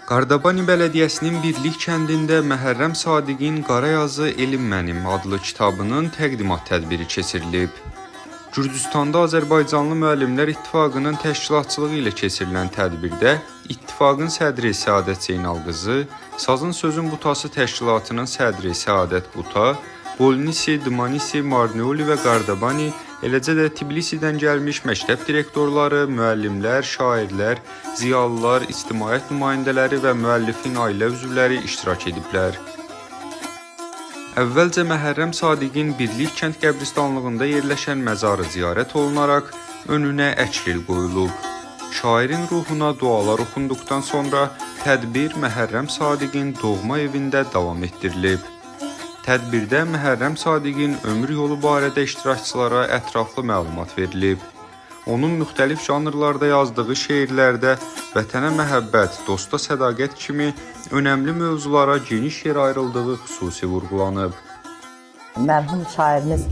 Qardabani Bələdiyyəsinin Birlik kəndində Məhərrəm Sadiqin Qarayazı Elm Mənim adlı kitabının təqdimat tədbiri keçirilib. Gürcüstanda Azərbaycanlı Müəllimlər İttifaqının təşkilatçılığı ilə keçirilən tədbirdə İttifaqın sədri Səadət Zeynal qızı, Sazın Sözün Butası təşkilatının sədri Səadət Buta, Bolnisi, Dmanisi, Marneoli və Qardabani, eləcə də Tbilisidən gəlmiş məktəb direktorları, müəllimlər, şairlər, ziyalılar, ictimaiyyət nümayəndələri və müəllifin ailə üzvləri iştirak ediblər. Əvvəlcə Məhərrəm Sadiqin Birlik kənd qəbristanlığında yerləşən məzarı ziyarət olunaraq önünə əklil qoyulub. Şairin ruhuna dualar oxunduqdan sonra tədbir Məhərrəm Sadiqin doğma evində davam etdirilib. Tədbirdə Məhərrəm Sadiqin ömür yolu barədə iştirakçılara ətraflı məlumat verilib. Onun müxtəlif janrlarda yazdığı şeirlərdə vətənə məhəbbət, dosta sədaqət kimi önəmli mövzulara geniş yer ayrıldığı xüsusi vurğulanıb. Mərhum şairimiz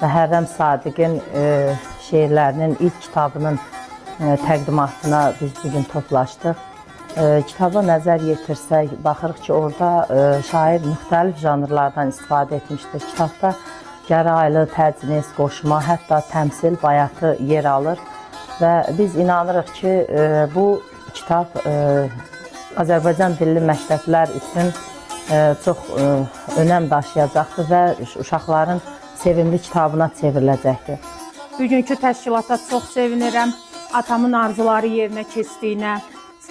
Məhərrəm Sadiqin şeirlərinin ilk kitabının təqdimatına biz bugün toplaşdıq. Kitaba nəzər yetirsək, baxırıq ki, orada şair müxtəlif janrlardan istifadə etmişdir. Kitabda gəraylı, təcnis, qoşma, hətta təmsil, bayatı yer alır və biz inanırıq ki, bu kitab Azərbaycan dilli məktəblər üçün çox önəm daşıyacaqdır və uşaqların sevimli kitabına çevriləcəkdir. Bugünkü təşkilata çox sevinirəm. Atamın arzuları yerinə keçdiyinə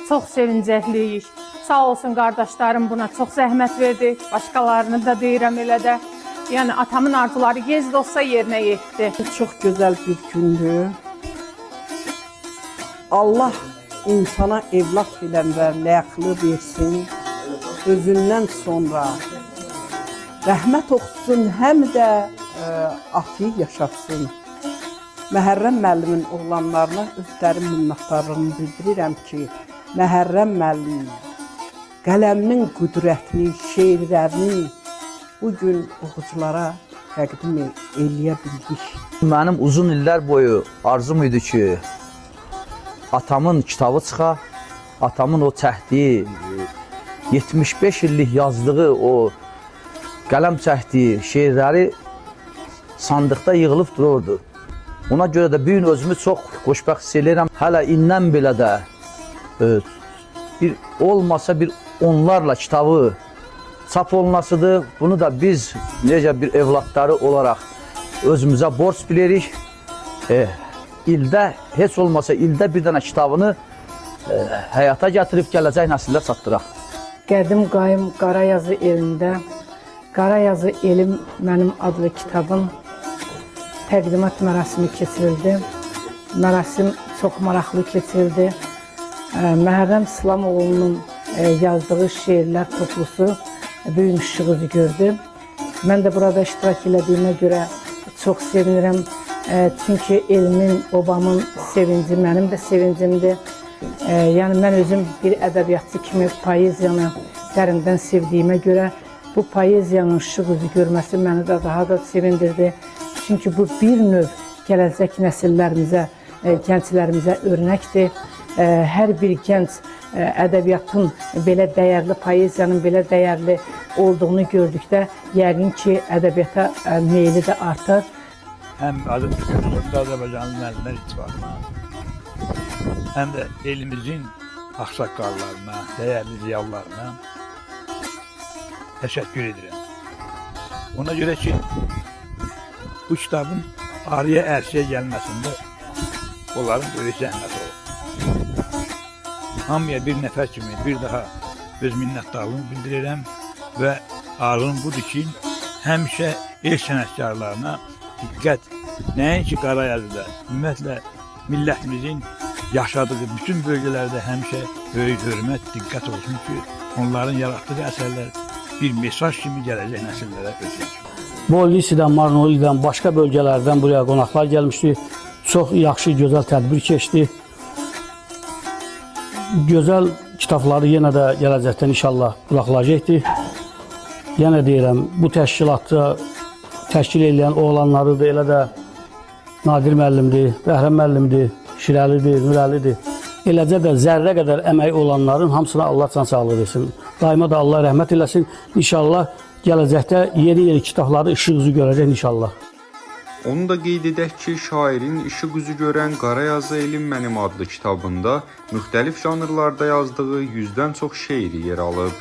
çox sevincəkliyik. Sağ olsun qardaşlarım buna çox zəhmət verdi. Başqalarını da deyirəm elə də. Yəni atamın arzuları gec də olsa yerinə yetdi. Çox gözəl bir gündür. Allah insana evlad bilənlər ləyaqlı versin. Özündən sonra rəhmət oxusun, həm də atı yaşatsın. Məhərrəm müəllimin oğlanlarına özlərim minnətdarlığımı bildirirəm ki, Məhərrəm müəllim qələminin qüdrətini, şeirlərini bugün oxuculara təqdim eləyə bildik. Mənim uzun illər boyu arzum idi ki, atamın kitabı çıxa, atamın o çəkdiyi 75 illik yazdığı o qələm çəkdiyi şeirləri sandıqda yığılıb dururdu. Ona görə də bugün özümü çox xoşbəxt hiss edirəm. Hələ indən belə də olmasa bir onlarla kitabı çap olunasıdır. Bunu da biz necə bir evlatları olaraq özümüzə borc bilirik. İldə, heç olmasa ildə bir dənə kitabını həyata gətirib gələcək nəsillə çatdıraq. Qədim Qayım Qarayazı elmində Qarayazı Elm Mənim adlı kitabın təqdimat mərasimi keçirildi. Mərasim çox maraqlı keçirildi. Məhərrəm İslamoğlu'nun yazdığı şeirlər toplusu böyük işıq üzü gördü. Mən də burada iştirak elədiyimə görə çox sevinirəm. Çünki elmin, obamın sevinci mənim də sevincimdir. Yəni mən özüm bir ədəbiyyatçı kimi poeziyanı dərindən sevdiyimə görə bu poeziyanın işıq üzü görməsi məni də daha da sevindirdi. Çünki bu bir növ gələcək nəsillərimizə, gənclərimizə örnəkdir. Hər bir gənc ədəbiyyatın belə dəyərli, poeziyanın belə dəyərli olduğunu gördükdə yəqin ki, ədəbiyyata meyli də artar. Həm Azərbaycanlı Müəllimlər İttifaqına, həm də elimizin ağsaqqallarına, dəyərli ziyalılarına təşəkkür edirəm. Ona görə ki, bu kitabın arıya ərşiyə gəlməsində onların böyük zəhməti olur. Hamıya bir nəfər kimi bir daha öz minnətdarlığımı bildirirəm və arzum budur ki, həmişə el sənətkarlarına diqqət, nəinki Qarayazıda, ümumiyyətlə millətimizin yaşadığı bütün bölgələrdə həmişə böyük hörmət, diqqət olsun ki, onların yaratdığı əsərlər bir mesaj kimi gələcək nəsillərə ötürür. Bolnisidən, Marneolidən, başqa bölgələrdən buraya qonaqlar gəlmişdi. Çox yaxşı, gözəl tədbir keçdi. Gözəl kitabları yenə də gələcəkdən inşallah buraxılacaqdır. Yenə deyirəm, bu təşkilatda təşkil edən oğlanları da elə də Nadir müəllimdir, Bəhrəm müəllimdir, Şirəlidir, Nurəlidir. eləcə də zərrə qədər əməyi olanların hamısına Allah can sağlığı versin. Daima da Allah rəhmət eləsin. İnşallah gələcəkdə yeni kitabları işıq üzü görəcək inşallah. Onu da qeyd edək ki, şairin işıq üzü görən Qara yazı Elim Mənim adlı kitabında müxtəlif janrlarda yazdığı 100-dən çox şeiri yer alıb.